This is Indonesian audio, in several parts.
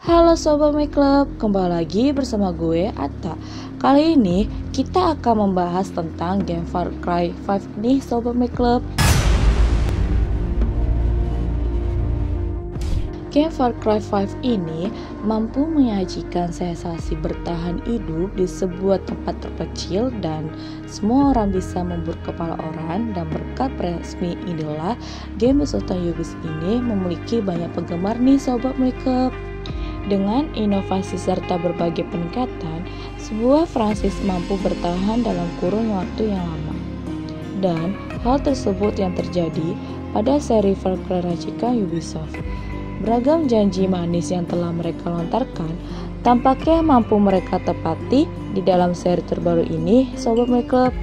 Halo Sobat My Club, kembali lagi bersama gue Atta. Kali ini kita akan membahas tentang game Far Cry 5 nih Sobat My Club. Game Far Cry 5 ini mampu menyajikan sensasi bertahan hidup di sebuah tempat terpencil dan semua orang bisa memburu kepala orang, dan berkat resmi inilah game besutan Ubisoft ini memiliki banyak penggemar nih Sobat My Club. Dengan inovasi serta berbagai peningkatan, sebuah franchise mampu bertahan dalam kurun waktu yang lama. Dan hal tersebut yang terjadi pada seri Far Cry racikan Ubisoft. Beragam janji manis yang telah mereka lontarkan tampaknya mampu mereka tepati di dalam seri terbaru ini, Sobat My Club.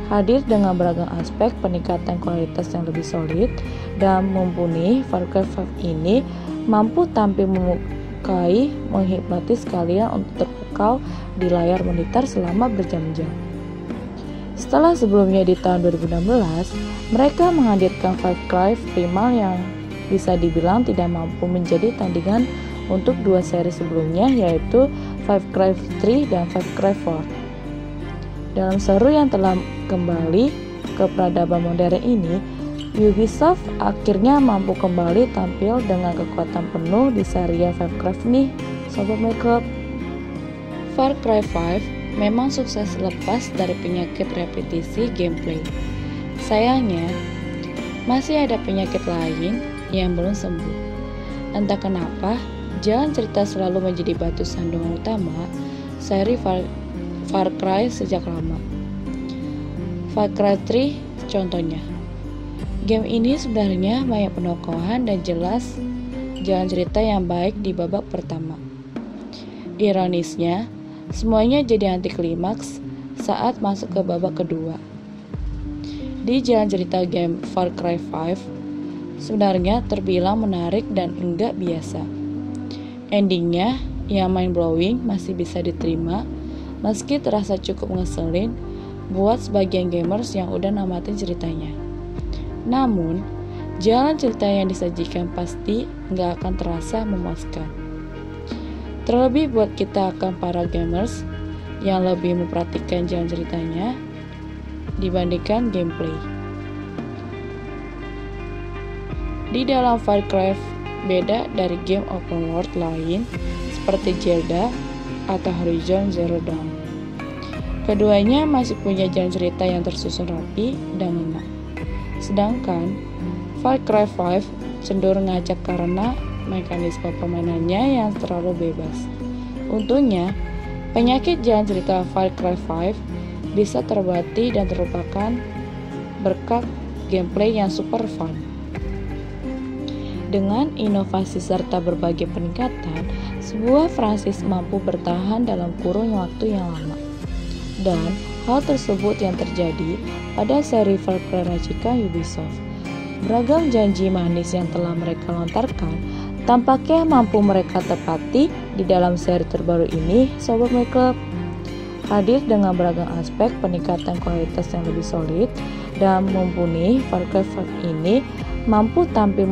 Hadir dengan beragam aspek peningkatan kualitas yang lebih solid dan mumpuni, Far Cry 5 ini mampu tampil menghipnotis kalian untuk terpukau di layar monitor selama berjam-jam. Setelah sebelumnya di tahun 2016, mereka menghadirkan Far Cry Primal yang bisa dibilang tidak mampu menjadi tandingan untuk dua seri sebelumnya, yaitu Far Cry 3 dan Far Cry 4. Dalam seru yang telah kembali ke peradaban modern ini, Ubisoft akhirnya mampu kembali tampil dengan kekuatan penuh di seri Far Cry nih, Sobat My Club. Far Cry 5 memang sukses lepas dari penyakit repetisi gameplay. Sayangnya, masih ada penyakit lain yang belum sembuh. Entah kenapa, jalan cerita selalu menjadi batu sandungan utama seri Far Cry sejak lama. Far Cry 3 contohnya. Game ini sebenarnya banyak penokohan dan jelas jalan cerita yang baik di babak pertama. Ironisnya, semuanya jadi anti klimaks saat masuk ke babak kedua. Di jalan cerita game Far Cry 5 sebenarnya terbilang menarik dan enggak biasa. Endingnya yang mind-blowing masih bisa diterima, meski terasa cukup ngeselin buat sebagian gamers yang udah namatin ceritanya. Namun, jalan cerita yang disajikan pasti nggak akan terasa memuaskan. Terlebih buat kita akan para gamers yang lebih memperhatikan jalan ceritanya dibandingkan gameplay. Di dalam Far Cry beda dari game open world lain seperti Zelda atau Horizon Zero Dawn. Keduanya masih punya jalan cerita yang tersusun rapi dan enak. Sedangkan Far Cry 5 cenderung ngacak karena mekanisme permainannya yang terlalu bebas. Untungnya, penyakit jalan cerita Far Cry 5 bisa terobati dan terlupakan berkat gameplay yang super fun. Dengan inovasi serta berbagai peningkatan, sebuah franchise mampu bertahan dalam kurun waktu yang lama. Dan hal tersebut yang terjadi pada seri Far Cry racikan Ubisoft. Beragam janji manis yang telah mereka lontarkan tampaknya mampu mereka tepati di dalam seri terbaru ini, Sobat My Club. Hadir dengan beragam aspek peningkatan kualitas yang lebih solid dan mumpuni, Far Cry 5 ini mampu tampil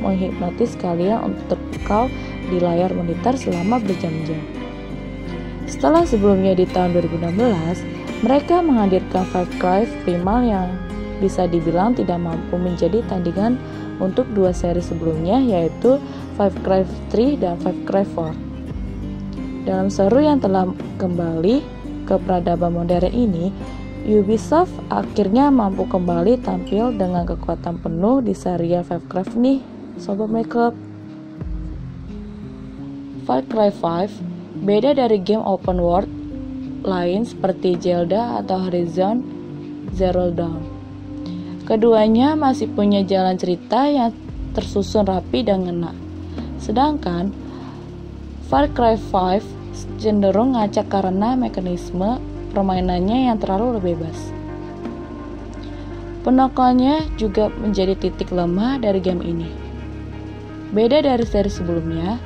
menghipnotis kalian untuk terpukau di layar monitor selama berjam-jam. Setelah sebelumnya di tahun 2016, mereka menghadirkan Far Cry Primal yang bisa dibilang tidak mampu menjadi tandingan untuk dua seri sebelumnya, yaitu Far Cry 3 dan Far Cry 4. Dalam seru yang telah kembali ke peradaban modern ini, Ubisoft akhirnya mampu kembali tampil dengan kekuatan penuh di seri Far Cry nih, Sobat My Club. Far Cry 5 beda dari game open world lain seperti Zelda atau Horizon Zero Dawn. Keduanya masih punya jalan cerita yang tersusun rapi dan ngena. Sedangkan Far Cry 5 cenderung ngacak karena mekanisme permainannya yang terlalu bebas. Penokohannya juga menjadi titik lemah dari game ini. Beda dari seri sebelumnya,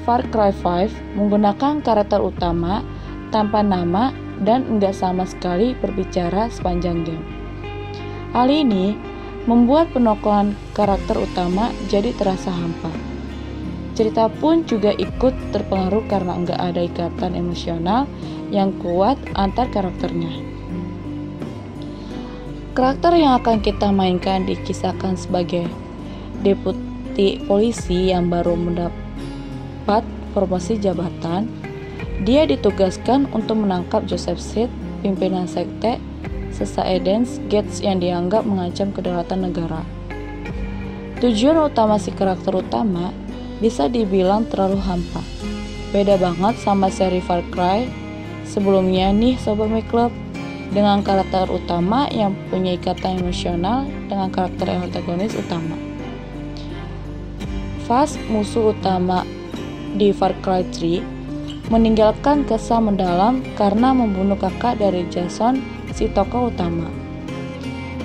Far Cry 5 menggunakan karakter utama tanpa nama dan enggak sama sekali berbicara sepanjang game. Hal ini membuat penokohan karakter utama jadi terasa hampa. Cerita pun juga ikut terpengaruh karena nggak ada ikatan emosional yang kuat antar karakternya. Karakter yang akan kita mainkan dikisahkan sebagai deputi polisi yang baru mendapat promosi jabatan. Dia ditugaskan untuk menangkap Joseph Seed, pimpinan sekte Eden's Gates yang dianggap mengancam kedaulatan negara. Tujuan utama si karakter utama bisa dibilang terlalu hampa. Beda banget sama seri Far Cry sebelumnya nih Sobat My Club, dengan karakter utama yang punya ikatan emosional dengan karakter antagonis utama. Vash, musuh utama di Far Cry 3, meninggalkan kesan mendalam karena membunuh kakak dari Jason, si tokoh utama.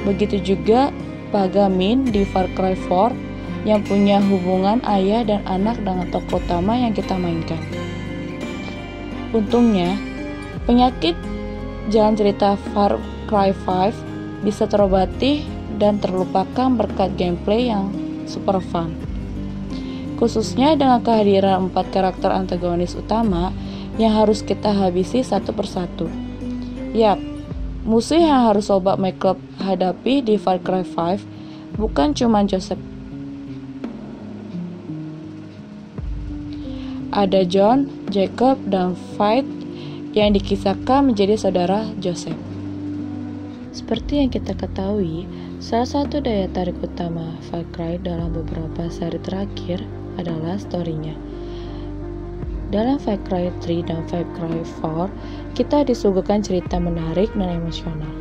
Begitu juga Pagamin di Far Cry 4 yang punya hubungan ayah dan anak dengan tokoh utama yang kita mainkan. Untungnya, penyakit jalan cerita Far Cry 5 bisa terobati dan terlupakan berkat gameplay yang super fun. Khususnya dengan kehadiran 4 karakter antagonis utama yang harus kita habisi satu persatu. Yap, musuh yang harus Sobat My Club hadapi di Far Cry 5 bukan cuma Joseph. Ada John, Jacob, dan Faith yang dikisahkan menjadi saudara Joseph. Seperti yang kita ketahui, salah satu daya tarik utama Far Cry dalam beberapa seri terakhir adalah story-nya. Dalam Far Cry 3 dan Far Cry 4, kita disuguhkan cerita menarik dan emosional.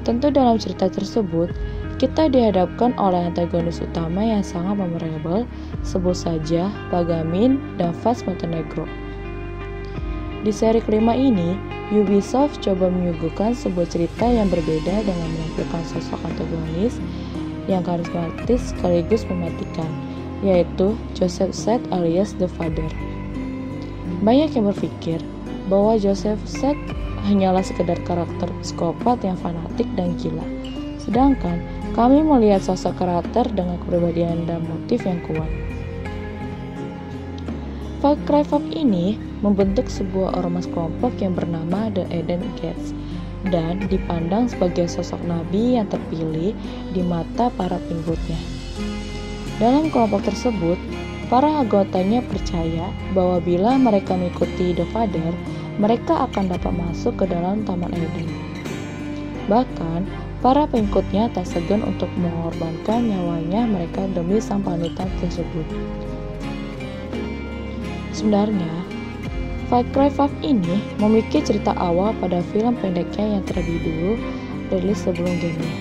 Tentu dalam cerita tersebut, kita dihadapkan oleh antagonis utama yang sangat memorable, sebut saja Pagamin dan Vash Montenegro. Di seri kelima ini, Ubisoft coba menyuguhkan sebuah cerita yang berbeda dengan menampilkan sosok antagonis yang karismatis sekaligus mematikan, yaitu Joseph Seed alias The Father. Banyak yang berpikir bahwa Joseph Seed hanyalah sekedar karakter psikopat yang fanatik dan gila, sedangkan kami melihat sosok karakter dengan kepribadian dan motif yang kuat. Far Cry 5 ini membentuk sebuah ormas kelompok yang bernama The Eden Gates dan dipandang sebagai sosok nabi yang terpilih di mata para pengikutnya. Dalam kelompok tersebut, para anggotanya percaya bahwa bila mereka mengikuti The Father, mereka akan dapat masuk ke dalam Taman Eden. Bahkan, para pengikutnya tak segan untuk mengorbankan nyawanya mereka demi sang panutan tersebut. Sebenarnya, Far Cry 5 ini memiliki cerita awal pada film pendeknya yang terlebih dulu rilis sebelum gamenya.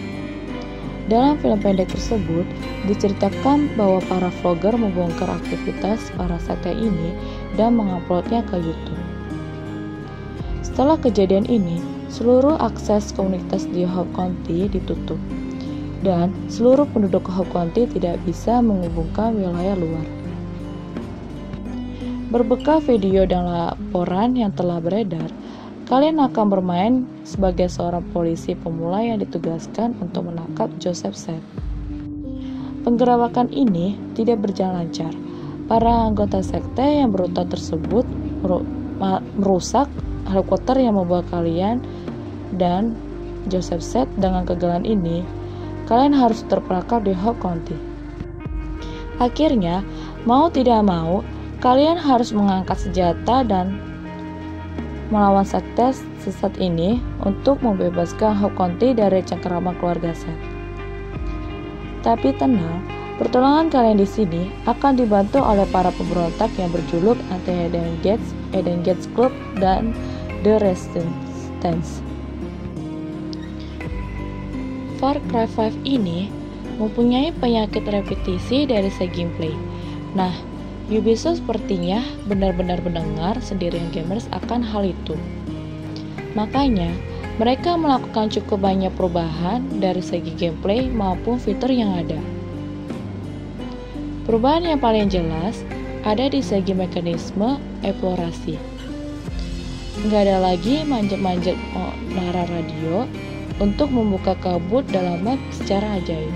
Dalam film pendek tersebut, diceritakan bahwa para vlogger membongkar aktivitas para sekte ini dan menguploadnya ke YouTube. Setelah kejadian ini, seluruh akses komunitas di Hope County ditutup, dan seluruh penduduk Hope County tidak bisa menghubungkan wilayah luar. Berbekal video dan laporan yang telah beredar, kalian akan bermain sebagai seorang polisi pemula yang ditugaskan untuk menangkap Joseph Seed. Penggerawakan ini tidak berjalan lancar. Para anggota sekte yang brutal tersebut merusak helikopter yang membawa kalian dan Joseph Seed. Dengan kegagalan ini, kalian harus terperangkap di Hope County. Akhirnya, mau tidak mau, kalian harus mengangkat senjata dan melawan sekte sesat ini untuk membebaskan Hope County dari cengkeraman keluarga Seed. Tapi tenang, pertolongan kalian di sini akan dibantu oleh para pemberontak yang berjuluk Anti-Eden Gates Club dan The Resistance. Far Cry 5 ini mempunyai penyakit repetisi dari segi gameplay. Nah, Ubisoft sepertinya benar-benar mendengar sendirian gamers akan hal itu. Makanya, mereka melakukan cukup banyak perubahan dari segi gameplay maupun fitur yang ada. Perubahan yang paling jelas ada di segi mekanisme eksplorasi. Nggak ada lagi manjat-manjat menara radio untuk membuka kabut dalam map secara ajaib.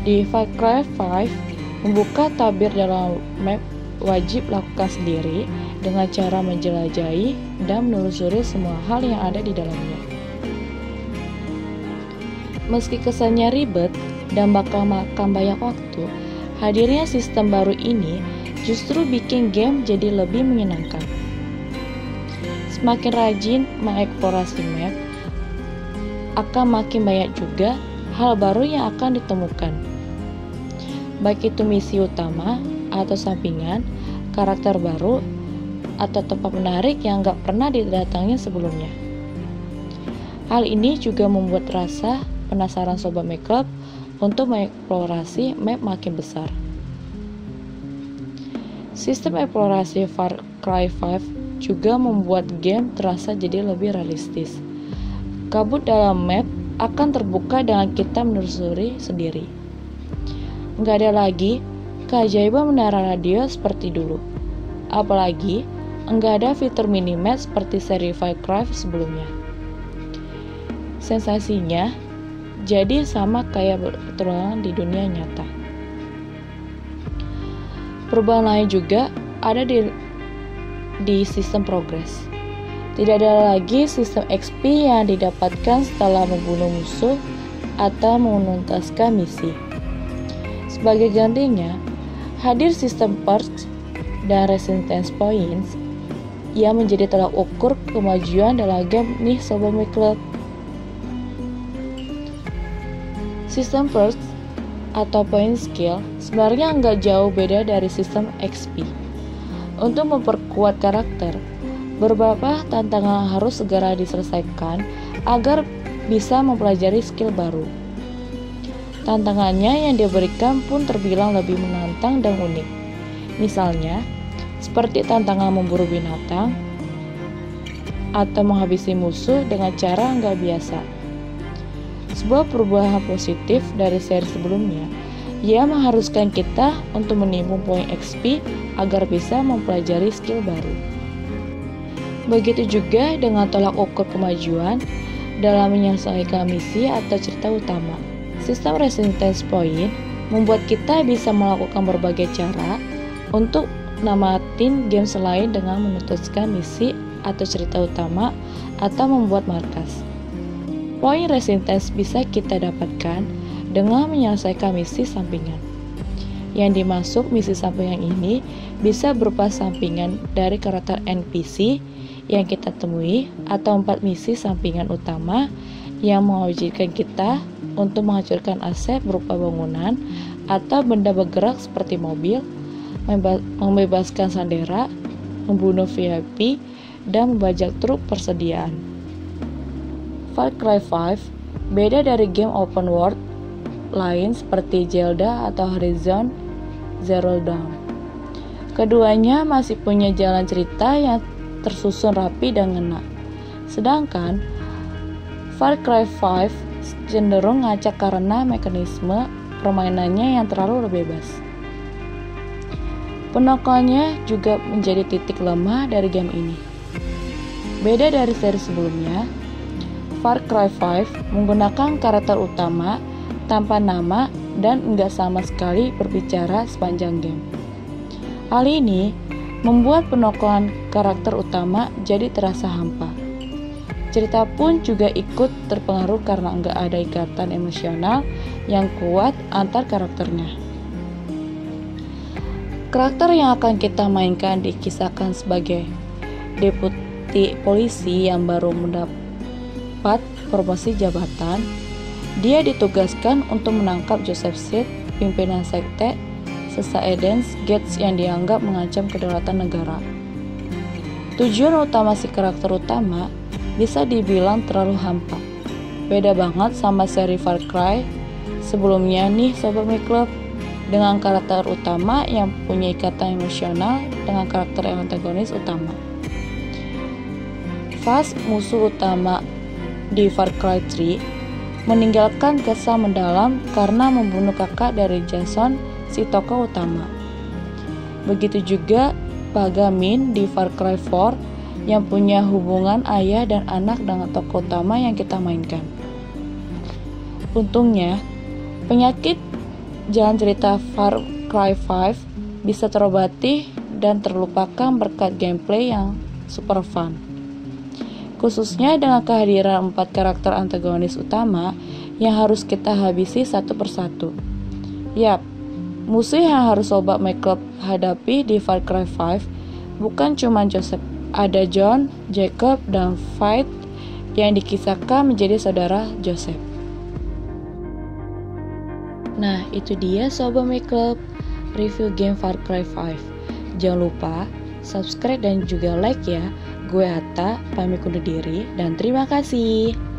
Di Far Cry 5, Membuka tabir dalam map wajib lakukan sendiri dengan cara menjelajahi dan menelusuri semua hal yang ada di dalamnya. Meski kesannya ribet dan bakal makan banyak waktu, hadirnya sistem baru ini justru bikin game jadi lebih menyenangkan. Semakin rajin mengeksplorasi map, akan makin banyak juga hal baru yang akan ditemukan. Baik itu misi utama atau sampingan, karakter baru, atau tempat menarik yang gak pernah didatangi sebelumnya. Hal ini juga membuat rasa penasaran Sobat Map Club untuk mengeksplorasi map makin besar. Sistem eksplorasi Far Cry 5 juga membuat game terasa jadi lebih realistis. Kabut dalam map akan terbuka dengan kita menelusuri sendiri. Nggak ada lagi keajaiban menara radio seperti dulu. Apalagi nggak ada fitur minimap seperti seri Far Cry sebelumnya. Sensasinya jadi sama kayak berpetualangan di dunia nyata. Perubahan lain juga ada di sistem progres. Tidak ada lagi sistem XP yang didapatkan setelah membunuh musuh atau menuntaskan misi. Sebagai gantinya, hadir sistem perks dan resistance points yang menjadi tolak ukur kemajuan dalam game nih Sobat Map Club. Sistem perks atau point skill sebenarnya nggak jauh beda dari sistem XP. Untuk memperkuat karakter, beberapa tantangan harus segera diselesaikan agar bisa mempelajari skill baru. Tantangannya yang diberikan pun terbilang lebih menantang dan unik. Misalnya, seperti tantangan memburu binatang atau menghabisi musuh dengan cara nggak biasa. Sebuah perubahan positif dari seri sebelumnya, ia mengharuskan kita untuk menimbun poin XP agar bisa mempelajari skill baru. Begitu juga dengan tolak ukur kemajuan dalam menyelesaikan misi atau cerita utama. Sistem resistance point membuat kita bisa melakukan berbagai cara untuk namatin game selain dengan memutuskan misi atau cerita utama atau membuat markas. Poin resistance bisa kita dapatkan dengan menyelesaikan misi sampingan. Yang dimaksud misi sampingan ini bisa berupa sampingan dari karakter NPC yang kita temui atau 4 misi sampingan utama yang mewajibkan kita untuk menghancurkan aset berupa bangunan atau benda bergerak seperti mobil, membebaskan sandera, membunuh VIP, dan membajak truk persediaan. Far Cry 5 beda dari game open world lain seperti Zelda atau Horizon Zero Dawn. Keduanya masih punya jalan cerita yang tersusun rapi dan ngena. Sedangkan Far Cry 5 cenderung ngacak karena mekanisme permainannya yang terlalu bebas. Penekannya juga menjadi titik lemah dari game ini. Beda dari seri sebelumnya, Far Cry 5 menggunakan karakter utama tanpa nama dan enggak sama sekali berbicara sepanjang game. Hal ini membuat penokohan karakter utama jadi terasa hampa. Cerita pun juga ikut terpengaruh karena enggak ada ikatan emosional yang kuat antar karakternya. Karakter yang akan kita mainkan dikisahkan sebagai deputi polisi yang baru mendapat promosi jabatan. Dia ditugaskan untuk menangkap Joseph Seed, pimpinan sekte Eden's Gates yang dianggap mengancam kedaulatan negara. Tujuan utama si karakter utama bisa dibilang terlalu hampa. Beda banget sama seri Far Cry sebelumnya nih Sobat Map Club, dengan karakter utama yang punya ikatan emosional dengan karakter antagonis utama. Vaas, musuh utama di Far Cry 3, meninggalkan kesan mendalam karena membunuh kakak dari Jason, si tokoh utama. Begitu juga Pagamin di Far Cry 4 yang punya hubungan ayah dan anak dengan tokoh utama yang kita mainkan. Untungnya, penyakit jalan cerita Far Cry 5 bisa terobati dan terlupakan berkat gameplay yang super fun. Khususnya dengan kehadiran 4 karakter antagonis utama yang harus kita habisi satu persatu. Yap, musuh yang harus Sobat MyClub hadapi di Far Cry 5 bukan cuma Joseph. Ada John, Jacob, dan Faith yang dikisahkan menjadi saudara Joseph. Nah, itu dia Sobat MyClub, review game Far Cry 5. Jangan lupa subscribe dan juga like ya. Gue Atta, pamit undur diri dan terima kasih.